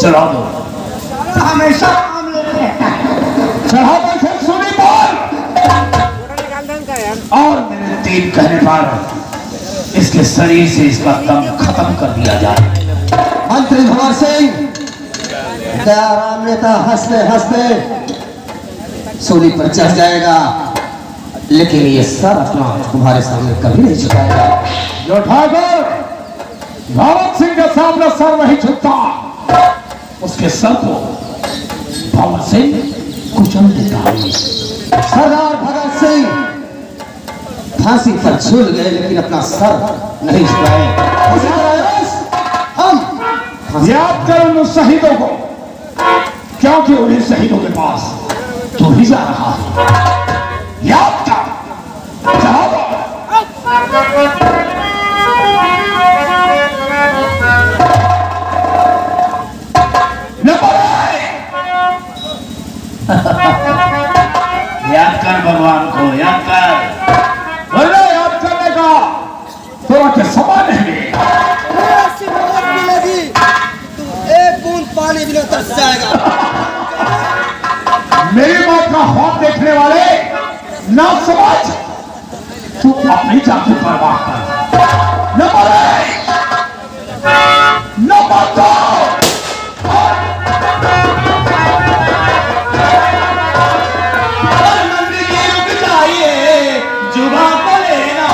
चढ़ा दो। हमेशा काम लेते हैं। चढ़ा दो फिर सुनी बोल। और मेरे 3 कहने पर इसके शरीर से इसका दम खत्म कर दिया जाए। मंत्री भंवर सिंह दयाराम नेता हंसते हंसते सूली पर चढ़ जाएगा, लेकिन ये सर अपना तुम्हारे सामने कभी नहीं झुकाएगा। जो ठाकुर भगत सिंह के सामने सर नहीं झुकता, उसके सर को भगत सिंह कुचल देता है। सरदार भगत सिंह फांसी पर झूल गए, लेकिन अपना सर नहीं झुकाए। हम याद कर उन शहीदों को, क्योंकि उन्हीं शहीदों के पास तू ही जा रहा है। याद कर। चढ़ा दो। याद कर भगवान को, याद कर। बोलो याद करने का थोड़ा के समान है। लगी तू एक बूंद पानी बिना तरस जाएगा। मेरी बात का ख्वाब देखने वाले ना समझ, तू अपनी जान की परवाह कर। नंबर 1, नंबर 2, मंत्री जी रुक जाइए, जुबान को लेना।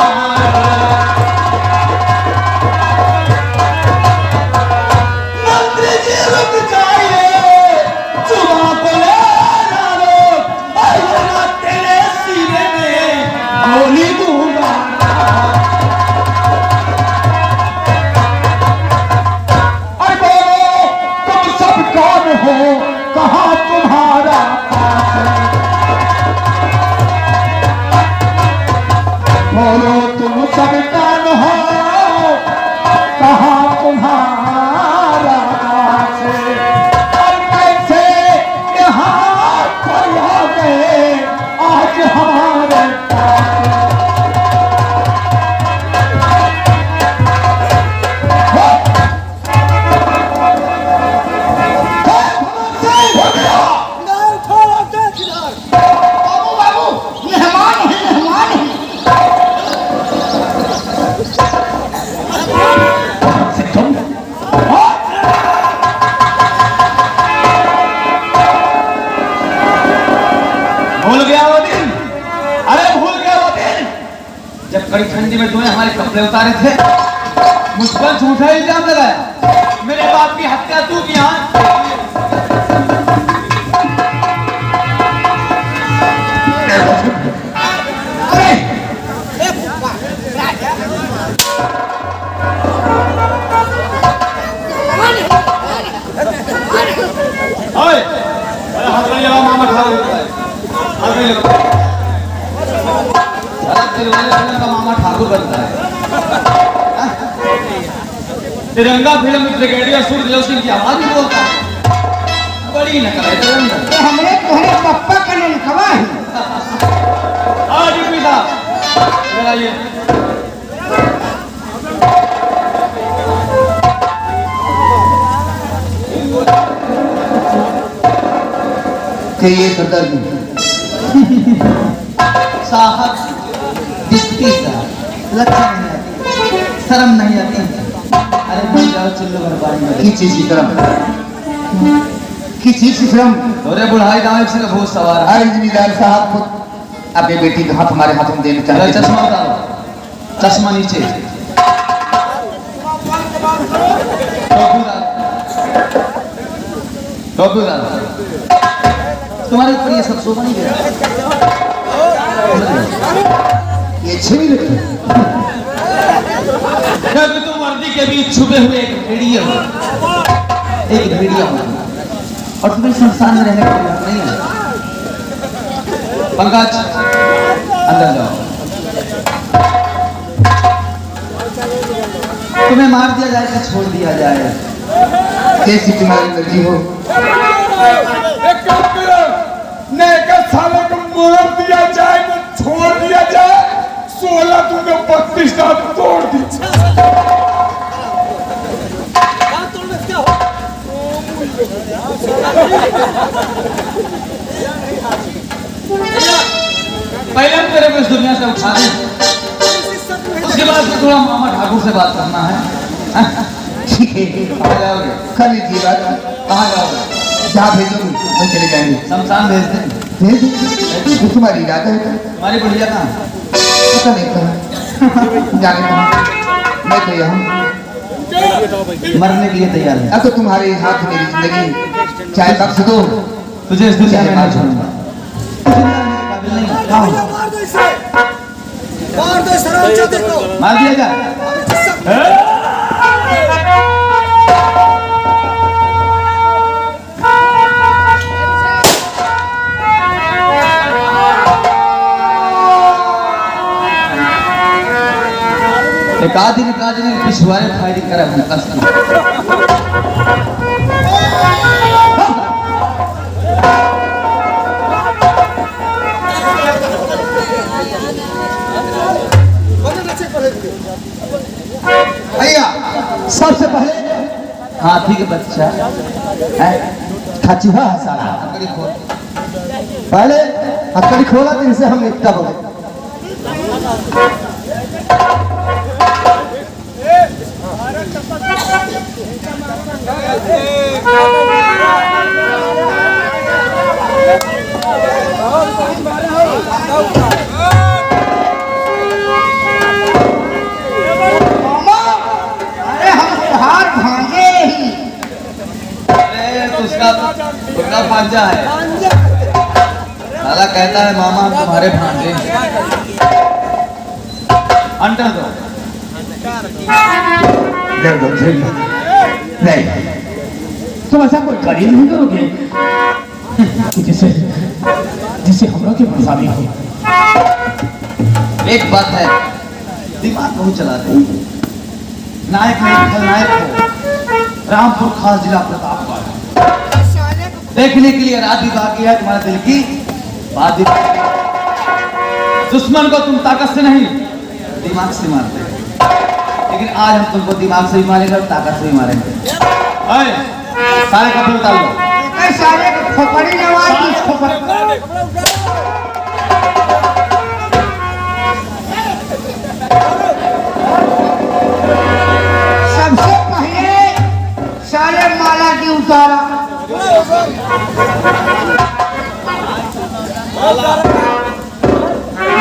मंत्री जी रुक जाइए, जुबान को लेना लो, वरना तेरे सीने में गोली दूंगा। अरे बोलो तुम सब कौन हो, कहाँ तुम्हारा पास है? बोलो तुम सब कौन हो, कहाँ तुम्हारा पास है? और कैसे यहाँ पर आ गए आज हमारे पास? भूल गया वो दिन? अरे भूल गया वो दिन जब कड़ी ठंडी में तूने हमारे कपड़े उतारे थे, मुझ पर झूठा इल्जाम लगाया, मेरे बाप की हत्या तू किया। मामा ठाकुर बनता है। तिरंगा फिल्म ब्रिगेडियर सूर्यदेव सिंह की आवाज में बोलता है। बड़ी नकल है तिरंगा। हमने तुम्हारे पप्पा का नाम खवा है। आज पिता ये सरदार साहब दिखती लक्षण नहीं आती, शर्म नहीं आती। अरे भाई जाओ चलो बर्बादी में। किस चीज की शर्म? किस चीज की शर्म? अरे बुढ़ाई दाम से बहुत सवार है। अरे जिम्मेदार साहब खुद अपने बेटी का हाथ हमारे हाथों में देना चाहते हैं। चश्मा उतारो, चश्मा नीचे। टोपी उतारो। तुम्हारे ऊपर ये सब शोभा नहीं गया। ये छवि रखी तुम वर्दी के बीच छुपे हुए एक भेड़िया हो, एक भेड़िया हो, और तुम्हें संस्थान में रहने का हक नहीं है। पंकज अंदर जाओ। तुम्हें मार दिया जाए कि छोड़ दिया जाए? कैसी तुम्हारी मर्जी हो। साले को मार दिया जाए तो छोड़ दिया जाए? 16 तुमने 32 दांत तोड़ दी। पहले हम तेरे को इस दुनिया से उठा दें, उसके बाद तो थोड़ा मामा ठाकुर से बात करना है। ठीक है, कहाँ जाओगे? कर लीजिए बात। कहाँ जाओगे? जहाँ भेजोगे हम चले जाएंगे। शमशान भेज दें। भेज दीजिए, वो तुम्हारी इरादा है। हमारी बुढ़िया कहाँ? पता नहीं कहाँ जाने कहाँ। मैं तो यहाँ मरने के लिए तैयार है। अब तो तुम्हारे हाथ में मेरी जिंदगी, चाहे बख्श दो तुझे इस दुनिया में चाहे ना छोड़ूंगा। मार दो इस हरामजादे को। मार दिया जाए। एक आदमी पिछवाड़े फायरिंग करा अपने कसम। भैया सबसे पहले हाथी के बच्चा है खचुआ है साला। हथकड़ी खोल। पहले हथकड़ी खोला तो इनसे हम एकता हो गए। अरे हम हार भांगे ही। अरे तो उसका भांजा है। साला कहता है मामा हम तुम्हारे भांजे हैं। अंटर दो। नहीं तुम ऐसा कोई करी नहीं करोगे जिसे जिसे हम लोग की परेशानी हो। एक बात है, दिमाग बहुत चलाते हैं। नायक नहीं खलनायक हो। रामपुर खास जिला प्रतापगढ़ देखने के लिए रात भी बाकी है। तुम्हारे दिल की बात भी। दुश्मन को तुम ताकत से नहीं दिमाग से मारते हो, लेकिन आज हम तुमको दिमाग से भी मारेंगे और ताकत से भी मारेंगे। सारे कपड़े उतार लो। सारे खोपड़ी नवाजी सबसे पहले सारे माला की उतारा।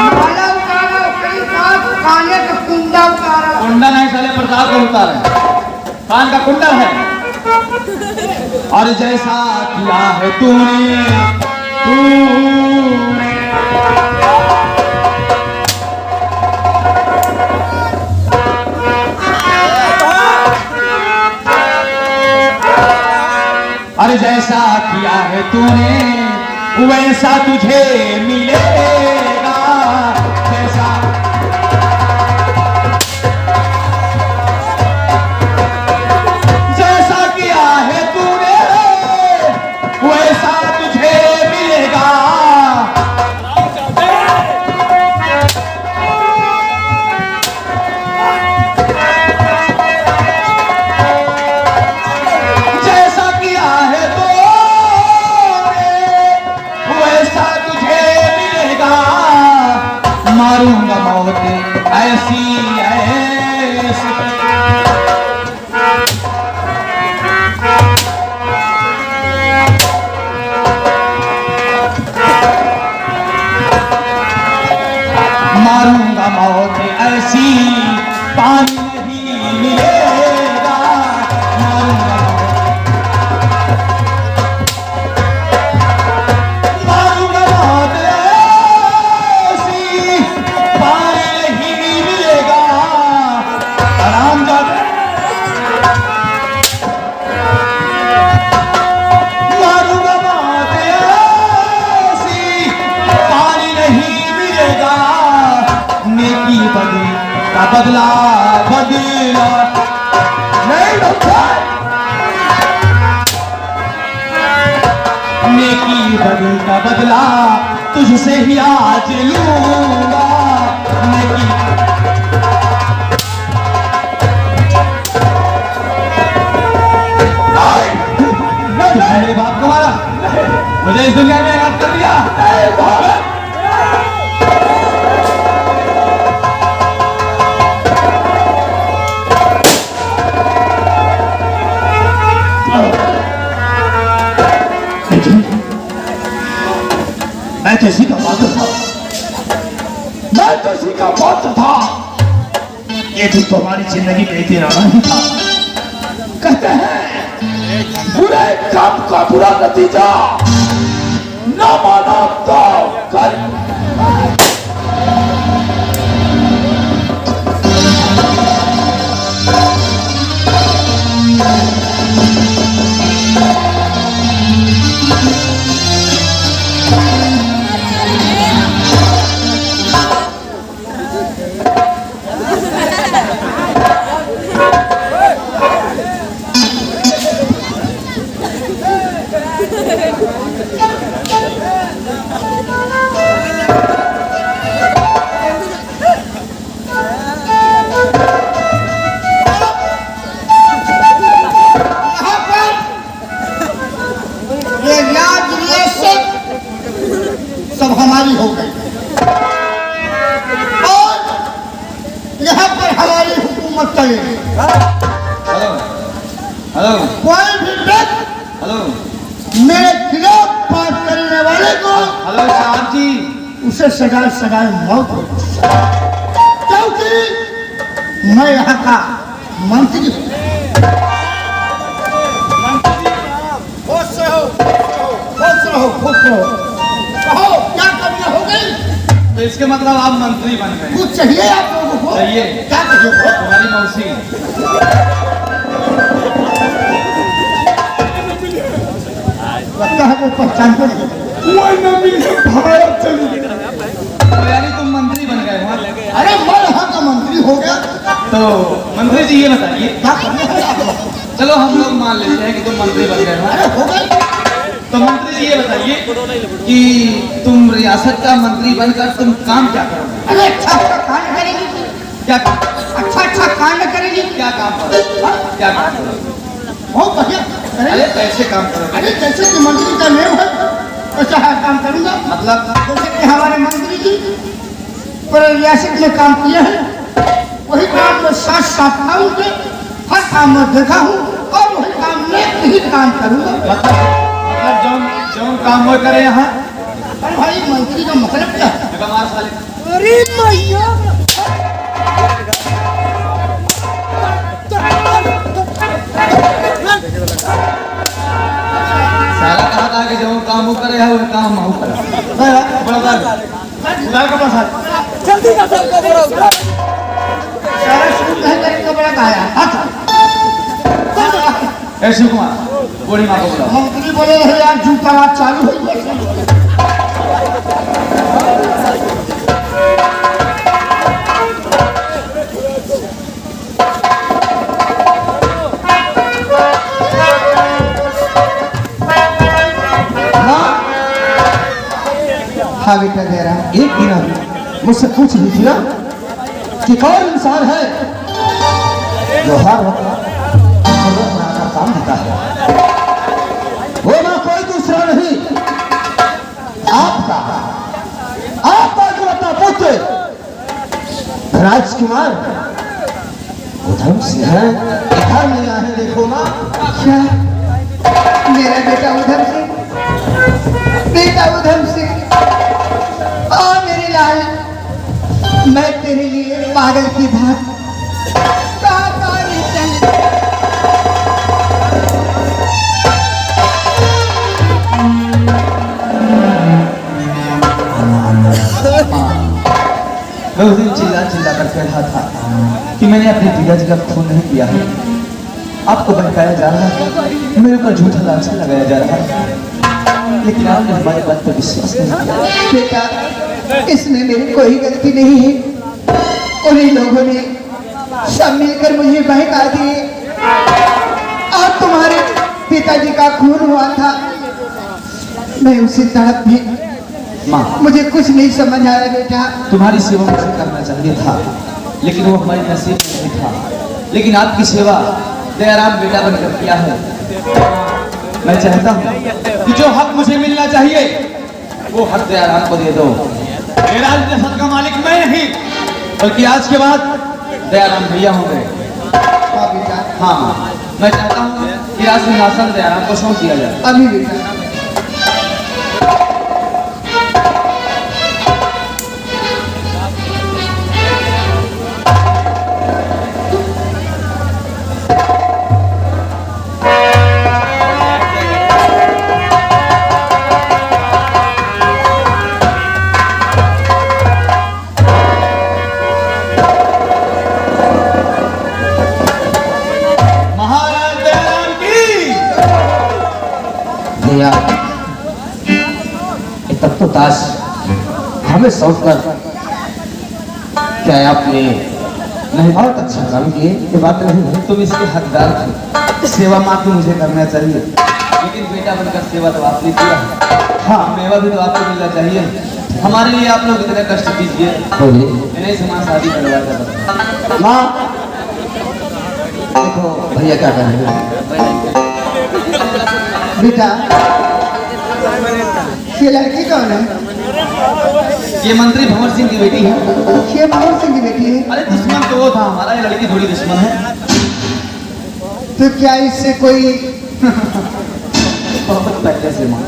माला उतारा, उसके साथ खाने का कुंडा उतारा। कुंडा नहीं साले प्रताप को उतारे, कान का कुंडा है। और जैसा किया है तूने अरे जैसा किया है तूने वैसा तुझे मिलेगा। जैसा जैसा किया है तूने वैसा तुझे मिलेगा। जैसा किया है तूने वैसा तुझे मिलेगा। मारूंगा मौत ऐसी ऐसी। मारूंगा मौत ऐसी पानी नहीं मिलेगा। मारूंगा मौत ऐसी पानी नहीं मिलेगा। हरामजादा मारूंगा मौत ऐसी पानी नहीं मिलेगा। नेकी बदल का बदला बदला नहीं होता। नेकी बदल का बदला तुझसे ही आज लूंगा। नेकी तुमने मेरे बाप को मारा। मुझे इस दुनिया में याद कर दिया। मैं तो इसी का पात्र था, मैं तो इसी का पात्र था। ये दिन तो हमारी जिंदगी में एक दिन आना ही था। कहते हैं बुरे काम का बुरा नतीजा न माना तो कर। सब हमारी हो गई और यहाँ पर हमारी हुकूमत चलेगी। हेलो हेलो कोई भी व्यक्ति हेलो मेरे खिलाफ बात करने वाले को हेलो साहब जी, उसे सजाए मौत हो, क्योंकि मैं यहाँ का मंत्री हूँ। खुश रहो, खुश रहो, खुश रहो। कहो क्या कमियां हो गई? तो इसके मतलब आप मंत्री बन गए। कुछ चाहिए आप लोगों को? चाहिए। क्या चाहिए? तुम्हारी मौसी। लगता है कोई पहचान को नहीं। तो यानी तुम मंत्री बन गए हो? अरे मैं यहाँ का मंत्री हो गया तो मंत्री जी ये बताइए, क्या करने हैं आप लोग? चलो हम लोग मान लेते हैं कि तुम मंत्री बन गए हो। अरे हो गए। तो मंत्री जी ये बताइए कि तुम रियासत का मंत्री बनकर तुम काम क्या करोगे? अरे अच्छा कांड करेगी, क्या अच्छा कांड करेगी। क्या काम करोगे? क्या काम करोगे? बहुत बढ़िया अरे करेगी। कैसे काम करोगे? अरे जैसे कि मंत्री का नेम है वैसा हर काम करूंगा। मतलब जैसे कि हमारे मंत्री जी पूरे रियासत में काम किए हैं, वही काम में साथ साथ था उनके, हर काम में देखा हूँ और वही काम में ही काम करूंगा। मतलब जो काम वो करे यहाँ। अरे भाई मंत्री का मतलब क्या है? कमाल साले। अरे मैया साला कहा था कि जो काम वो करे है वो काम वो करे। बड़ा उधार का पास जल्दी का बड़ा सारा शुरू नहीं करेगा बड़ा गाया। ए शिव कुमार, बूढ़ी माँ को बुलाओ। मंत्री बोले रहे यार जूता बात चालू हो। हाँ बेटा दे रहा एक दिन अभी मुझसे पूछ रही थी ना कि कौन इंसान है जो हर वक्त काम देता है। वो ना कोई दूसरा नहीं, आपका जो अपना पुत्र राजकुमार उधम सिंह है। इधर नहीं आए देखो माँ। क्या मेरा बेटा उधम सिंह? बेटा उधम सिंह, ओ मेरे लाल, मैं तेरे लिए पागल की भांति मैं उस दिन चिल्ला कर कह रहा था कि मैंने अपने पिताजी का खून नहीं किया है। आपको बहकाया जा रहा है, मेरे ऊपर झूठा लांछन लगाया जा रहा है, लेकिन आपने हमारे बात पर विश्वास नहीं किया। बेटा इसमें मेरी कोई गलती नहीं है। उन्हीं लोगों ने सब मिलकर मुझे बहका दिए और तुम्हारे पिताजी का खून हुआ था। मैं उसी तड़प में माँ, मुझे कुछ नहीं समझ आया बेटा। तुम्हारी सेवा मुझे करना चाहिए था, लेकिन वो हमारी नसीब में नहीं था। लेकिन आपकी सेवा दयाराम बेटा बनकर किया है। मैं चाहता हूँ कि जो हक मुझे मिलना चाहिए वो हक दयाराम को दे दो। मेरा नस्ल का मालिक मैं नहीं बल्कि आज के बाद दयाराम भैया होंगे। हाँ बेटा, हाँ मैं चाहता हूँ कि आज सिंहासन दयाराम को सौंप दिया जाए। अभी बेटा। महाराज दयाराम की भैया ये तब तो ताश हमें सौंप कर क्या आपने नहीं बहुत अच्छा काम किए, ये बात नहीं है। तुम इसके हकदार थे, सेवा माँ तो मुझे करना चाहिए, लेकिन बेटा बनकर सेवा तो आपने किया। हाँ मेवा भी तो आपको मिलना चाहिए। हमारे लिए आप लोग इतने कष्ट कीजिए, बोलिए इन्हें समान शादी करवा कर। माँ, देखो भैया क्या कर रहे हैं। बेटा, ये लड़की कौन है? ये मंत्री भंवर सिंह की बेटी है। ये भंवर सिंह की बेटी है। अरे दुश्मन तो वो था हमारा, ये लड़की थोड़ी दुश्मन है। तो क्या इससे कोई बहुत पहले से माँ,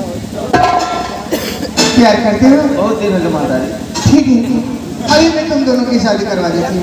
प्यार करते हो? बहुत दिन हो गए मातारी। ठीक है, अभी मैं तुम दोनों की शादी करवा देती हूँ।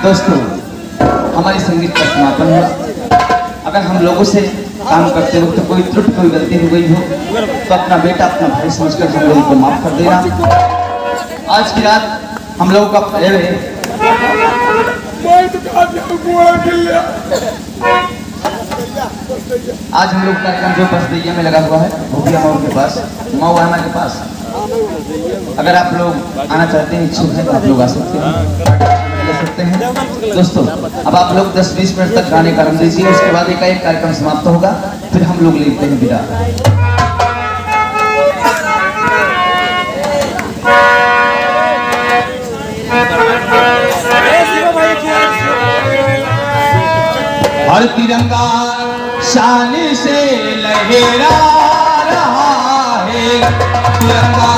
दोस्तों हमारी संगीत का समापन है। अगर हम लोगों से काम करते वक्त कोई त्रुटि कोई गलती हो गई हो तो अपना बेटा अपना भाई समझकर हम लोगों को माफ कर देना। आज की रात हम लोगों का प्रेम है। आज हम लोग कार्यक्रम जो बसदैया में लगा हुआ है भोगिया मऊ के पास, मऊ आना के पास। अगर आप लोग आना चाहते हैं, इच्छुक हैं तो आप लोग आ सकते हैं, ले सकते हैं। दोस्तों अब आप लोग 10-20 मिनट तक गाने का आनंद लीजिए, उसके बाद एक कार्यक्रम समाप्त होगा, फिर हम लोग लेते हैं विदा। हर तिरंगा शान से लहरा रहा है, तिरंगा